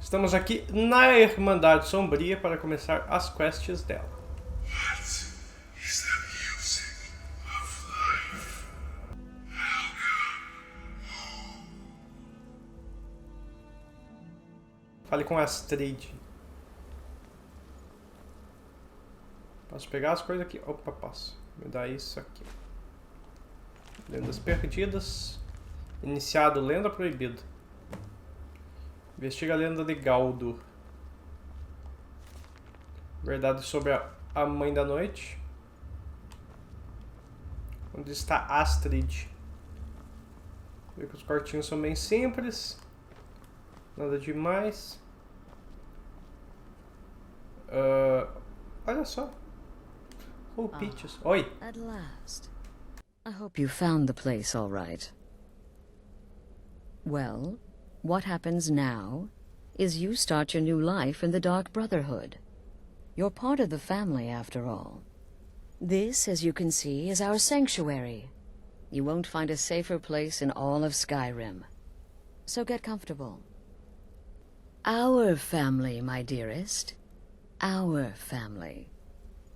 Estamos aqui na Irmandade Sombria para começar as quests dela. Fale com Astrid. Posso pegar as coisas aqui? Opa, posso. Me dá isso aqui. Lendas perdidas. Iniciado lenda proibida. Investiga a lenda de Galdo. Verdade sobre a Mãe da Noite. Onde está Astrid? Vê que os cortinhos são bem simples. Nada demais. Olha só. Oh, Peaches. Oi. At last. I hope you found the place all right. Well, what happens now is you start your new life in the Dark Brotherhood. You're part of the family, after all. This, as you can see, is our sanctuary. You won't find a safer place in all of Skyrim. So get comfortable. Our family, my dearest. Our family.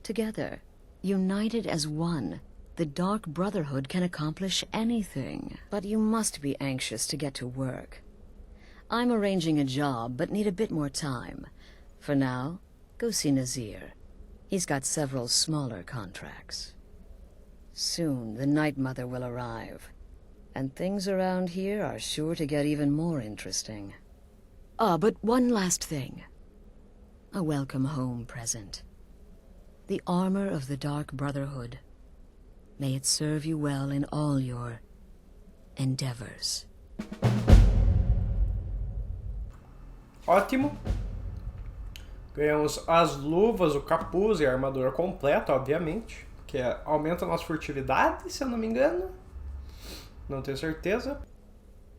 Together, united as one, the Dark Brotherhood can accomplish anything. But you must be anxious to get to work. I'm arranging a job, but need a bit more time. For now, go see Nazir. He's got several smaller contracts. Soon, the Night Mother will arrive. And things around here are sure to get even more interesting. But one last thing. A welcome home present. The armor of the Dark Brotherhood. May it serve you well in all your endeavors. Ótimo. Ganhamos as luvas, o capuz e a armadura completa, obviamente. Que aumenta a nossa furtividade, se eu não me engano. Não tenho certeza.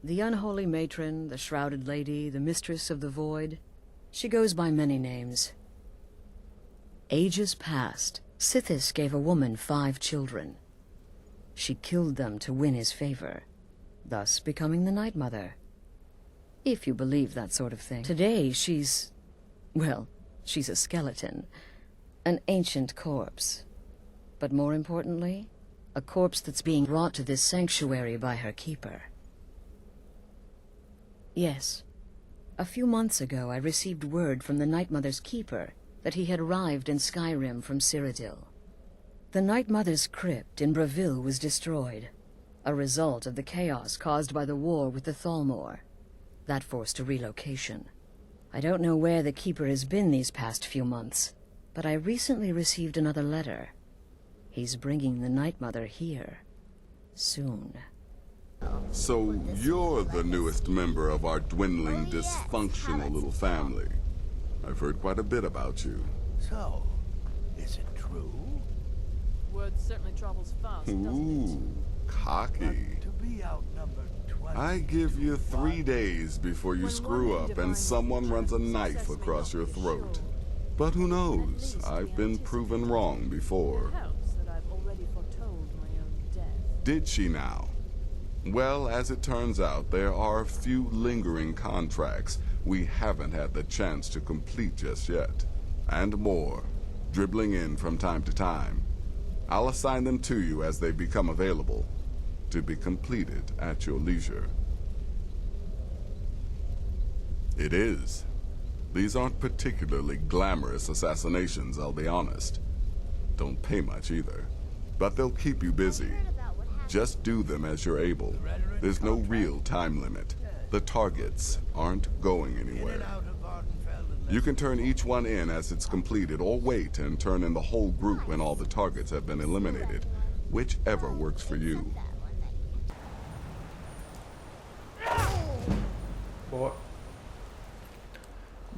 The unholy matron, the shrouded lady, the mistress of the void. She goes by many names. Ages past, Sithis gave a woman 5 children. She killed them to win his favor, thus becoming the Night Mother. If you believe that sort of thing. Today she's... well, she's a skeleton. An ancient corpse. But more importantly, a corpse that's being brought to this sanctuary by her keeper. Yes. A few months ago, I received word from the Night Mother's keeper that he had arrived in Skyrim from Cyrodiil. The Night Mother's crypt in Bravil was destroyed, a result of the chaos caused by the war with the Thalmor. That forced a relocation. I don't know where the keeper has been these past few months, but I recently received another letter. He's bringing the Night Mother here. Soon. So you're the newest member of our dwindling, dysfunctional little family. I've heard quite a bit about you. So, is it true? Word certainly travels fast, doesn't Ooh, cocky. To be outnumbered 20 I give you 3 days before you screw up and someone runs a knife across your throat. But who knows? I've been proven wrong before. it? Helps that I've already foretold my own death. Did she now? Well, as it turns out, there are a few lingering contracts we haven't had the chance to complete just yet. And more, dribbling in from time to time. I'll assign them to you as they become available, to be completed at your leisure. It is. These aren't particularly glamorous assassinations, I'll be honest. Don't pay much either. But they'll keep you busy. Just do them as you're able. There's no real time limit. The targets aren't going anywhere. You can turn each one in as it's completed, or wait and turn in the whole group when all the targets have been eliminated. Whichever works for you. Boa.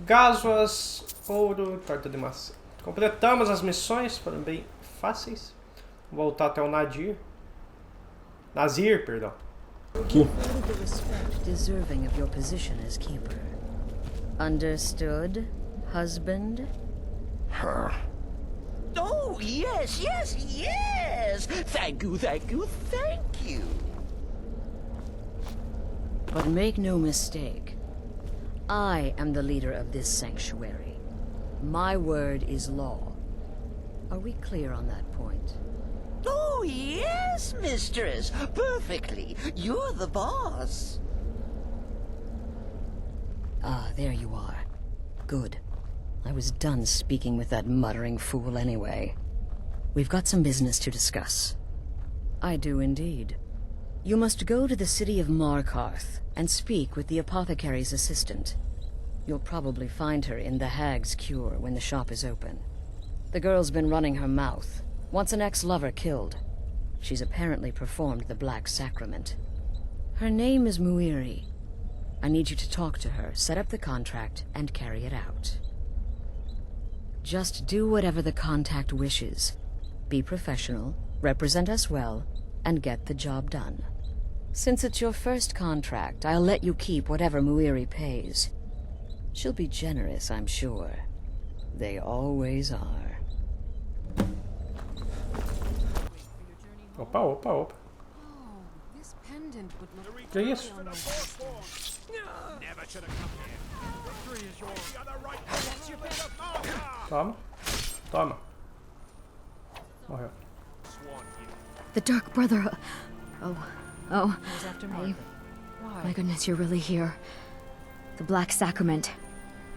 Gássuas, ouro, torta de maçã. Completamos as missões, foram bem fáceis. Vou voltar até o Nazir, perdão. Aqui. The respect deserving of your position as keeper. Understood, husband? Oh, yes, yes, yes! Thank you, thank you, thank you! But make no mistake, I am the leader of this sanctuary. My word is law. Are we clear on that point? Oh, yes, mistress. Perfectly. You're the boss. Ah, there you are. Good. I was done speaking with that muttering fool anyway. We've got some business to discuss. I do indeed. You must go to the city of Markarth and speak with the apothecary's assistant. You'll probably find her in the Hag's Cure when the shop is open. The girl's been running her mouth. Wants an ex-lover killed. She's apparently performed the Black Sacrament. Her name is Muiri. I need you to talk to her, set up the contract, and carry it out. Just do whatever the contact wishes. Be professional, represent us well, and get the job done. Since it's your first contract, I'll let you keep whatever Muiri pays. She'll be generous, I'm sure. They always are. Opa, opa, opa. This pendant would look Que isso? Toma. Toma. Morreu. The Dark Brother. Oh. was after Margaret. Why? My goodness, you're really here. The Black Sacrament.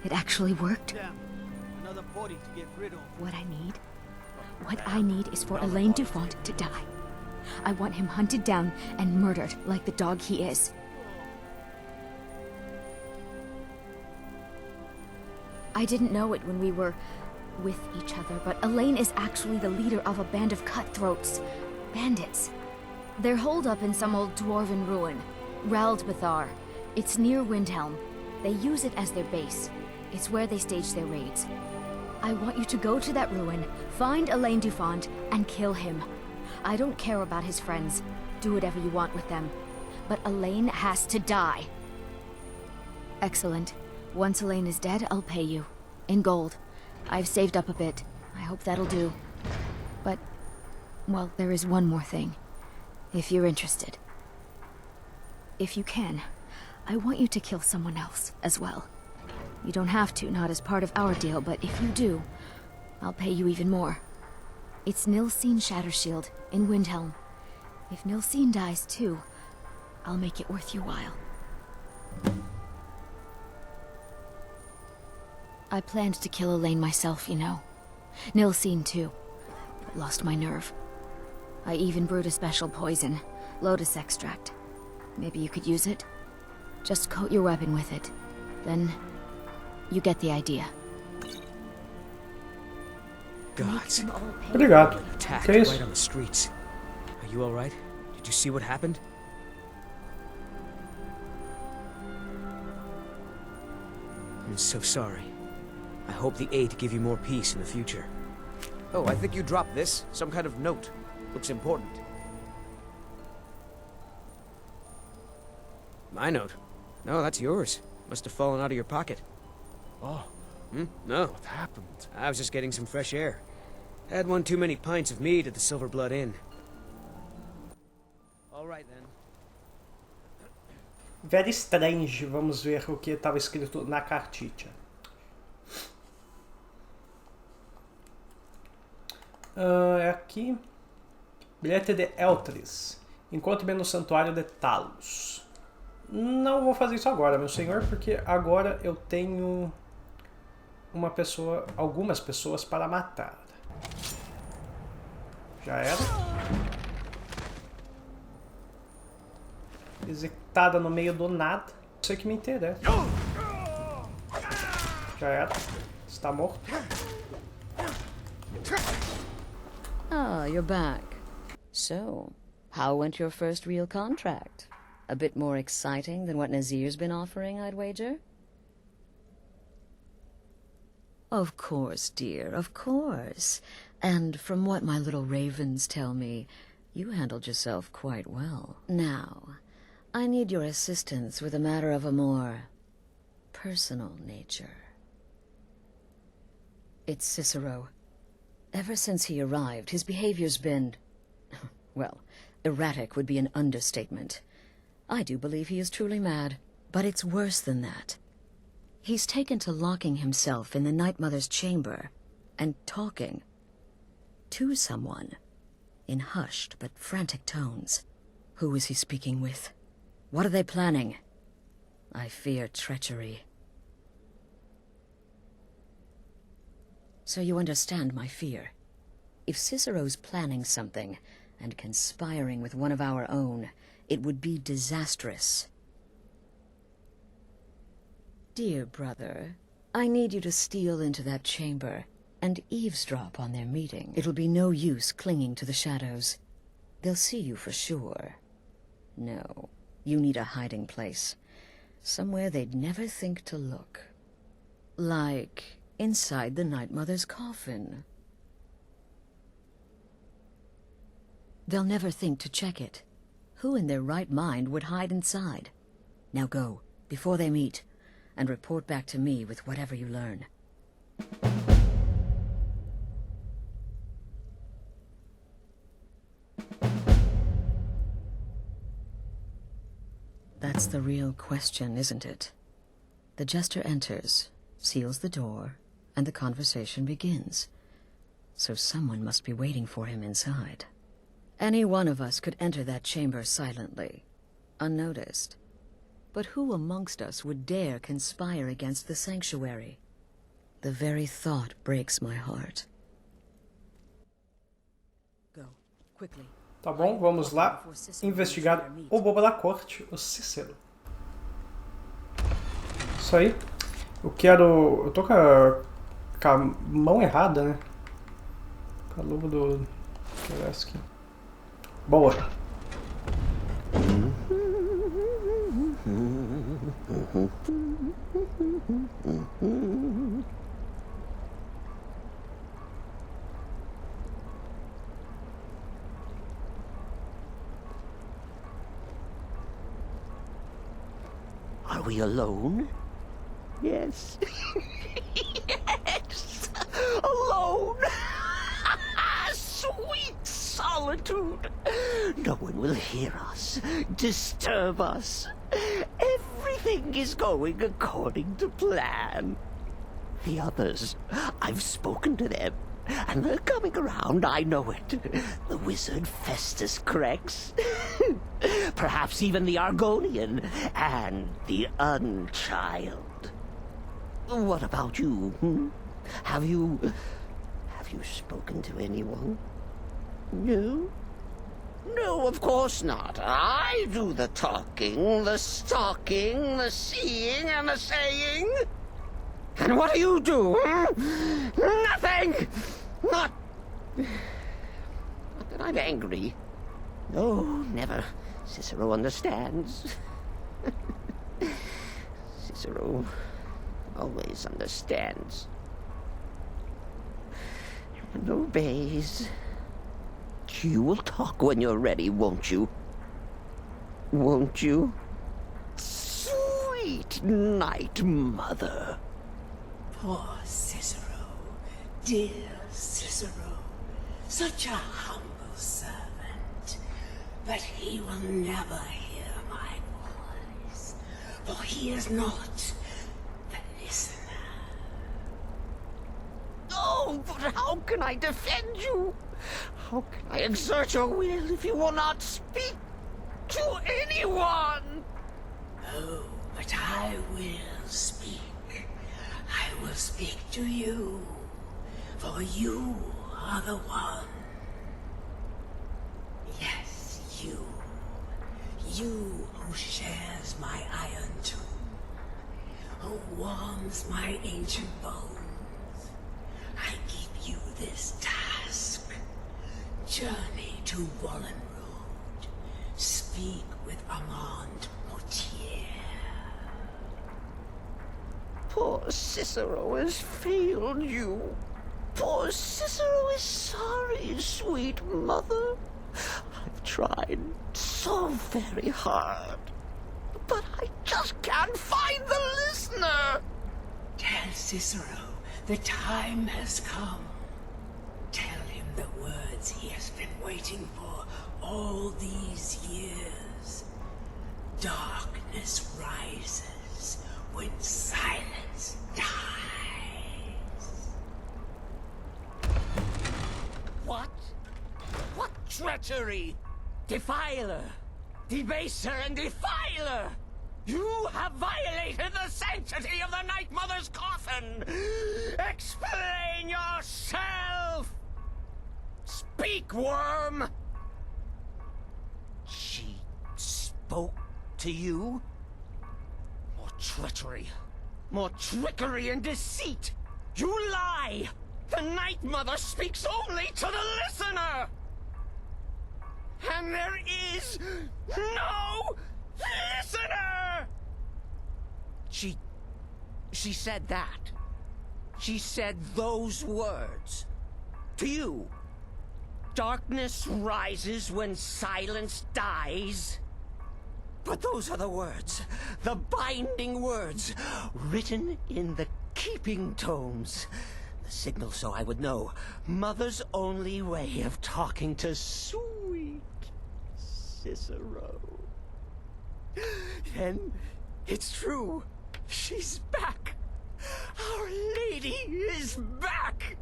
It actually worked. Damn. Another body to get rid of. What I need is for Elaine Dufont to die. I want him hunted down and murdered like the dog he is. I didn't know it when we were with each other, but Elaine is actually the leader of a band of cutthroats. Bandits. They're holed up in some old dwarven ruin. Raldbathar. It's near Windhelm. They use it as their base. It's where they stage their raids. I want you to go to that ruin, find Elaine Dufont, and kill him. I don't care about his friends. Do whatever you want with them. But Elaine has to die. Excellent. Once Elaine is dead, I'll pay you. In gold. I've saved up a bit. I hope that'll do. But, well, there is one more thing. If you're interested. If you can, I want you to kill someone else as well. You don't have to, not as part of our deal, but if you do, I'll pay you even more. It's Nilsine Shattershield in Windhelm. If Nilsine dies too, I'll make it worth your while. I planned to kill Elaine myself, you know. Nilsine too, but lost my nerve. I even brewed a special poison, lotus extract. Maybe you could use it? Just coat your weapon with it. Then, you get the idea. Gods. Obrigado. Attacked Que isso? right on the streets. Are you all right? Did you see what happened? I'm so sorry. I hope the aid give you more peace in the future. Oh, I think you dropped this. Some kind of note. Looks important. My note? No, that's yours. Must have fallen out of your pocket. Oh, No. what happened? I was just getting some fresh air. Had one too many pints of mead at the Silver Blood Inn. All right then. Very strange. Vamos ver o que estava escrito na cartilha. É aqui. Bilhete de Eltris. Encontre-me no Santuário de Talos. Não vou fazer isso agora, meu senhor, porque agora eu tenho algumas pessoas para matar. Já era. Executada no meio do nada. Isso é que me interessa. Já era. Está morto. Ah, you're back. So, how went your first real contract? A bit more exciting than what Nazir's been offering, I'd wager? Of course, dear, of course. And from what my little ravens tell me, you handled yourself quite well. Now, I need your assistance with a matter of a more personal nature. It's Cicero. Ever since he arrived, his behavior's been, well, erratic would be an understatement. I do believe he is truly mad, but it's worse than that. He's taken to locking himself in the Night Mother's chamber and talking to someone in hushed but frantic tones. Who is he speaking with? What are they planning? I fear treachery. So you understand my fear. If Cicero's planning something and conspiring with one of our own, it would be disastrous. Dear brother, I need you to steal into that chamber and eavesdrop on their meeting. It'll be no use clinging to the shadows. They'll see you for sure. No, you need a hiding place. Somewhere they'd never think to look. Like inside the Night Mother's coffin. They'll never think to check it. Who in their right mind would hide inside? Now go, before they meet, and report back to me with whatever you learn. That's the real question, isn't it? The jester enters, seals the door, and the conversation begins. So someone must be waiting for him inside. Any one of us could enter that chamber silently, unnoticed. But who amongst us would dare conspire against the sanctuary? The very thought breaks my heart. Go, quickly. Tá bom, vamos lá investigar o Bobo da Corte, o Cícero. Isso aí. Eu tô com a mão errada, né? Com a luva do aqui. Boa. Are we alone? Yes. Yes! Alone! Sweet solitude! No one will hear us, disturb us. Everything is going according to plan. The others, I've spoken to them, and they're coming around, I know it. The wizard Festus Crex. Perhaps even the Argonian and the Unchild. What about you? Hmm? Have you spoken to anyone? No? No, of course not. I do the talking, the stalking, the seeing, and the saying. And what do you do? Hmm? Nothing! Not that I'm angry. No, never. Cicero understands. Cicero always understands. And obeys. You will talk when you're ready, won't you? Won't you? Sweet Night Mother. Poor Cicero. Dear Cicero. Such a humble servant. But he will never hear my voice. For he is not the listener. Oh, but how can I defend you? How can I exert your will if you will not speak to anyone? Oh, but I will speak. I will speak to you. For you are the one. Yes, you. You who shares my iron tomb. Who warms my ancient bones. I give you this task. Journey to Wallen Road. Speak with Armand Mortier. Poor Cicero has failed you. Poor Cicero is sorry, sweet mother. I've tried so very hard, but I just can't find the listener. Tell Cicero the time has come. Tell him the words he has been waiting for all these years. Darkness rises when silence treachery! Defiler! Debaser and defiler! You have violated the sanctity of the Night Mother's coffin! Explain yourself! Speak, worm! She spoke to you? More treachery, more trickery and deceit! You lie! The Night Mother speaks only to the listener! And there is no listener! She said that. She said those words. To you. Darkness rises when silence dies. But those are the words, the binding words, written in the keeping tomes. The signal so I would know. Mother's only way of talking to sweet Cicero. And it's true. She's back. Our Lady is back.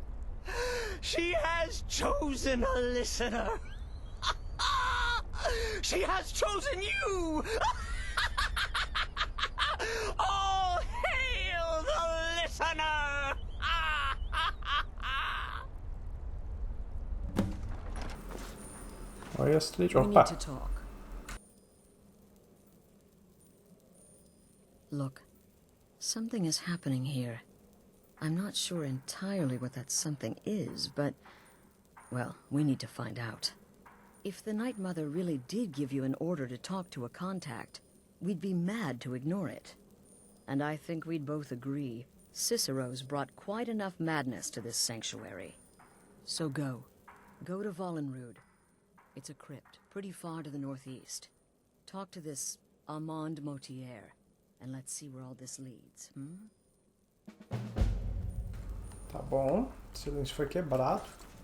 She has chosen a listener. She has chosen you. All hail the listener. Olha esse We vídeo. need Opa! to talk. Look, something is happening here. I'm not sure entirely what that something is, but, well, we need to find out. If the Night Mother really did give you an order to talk to a contact, we'd be mad to ignore it. And I think we'd both agree, Cicero's brought quite enough madness to this sanctuary. So go. Go to Vollenrude. It's a crypt, pretty far to the northeast. Talk to this Armand Motier, and let's see where all this leads, Tá bom. O silêncio foi quebrado.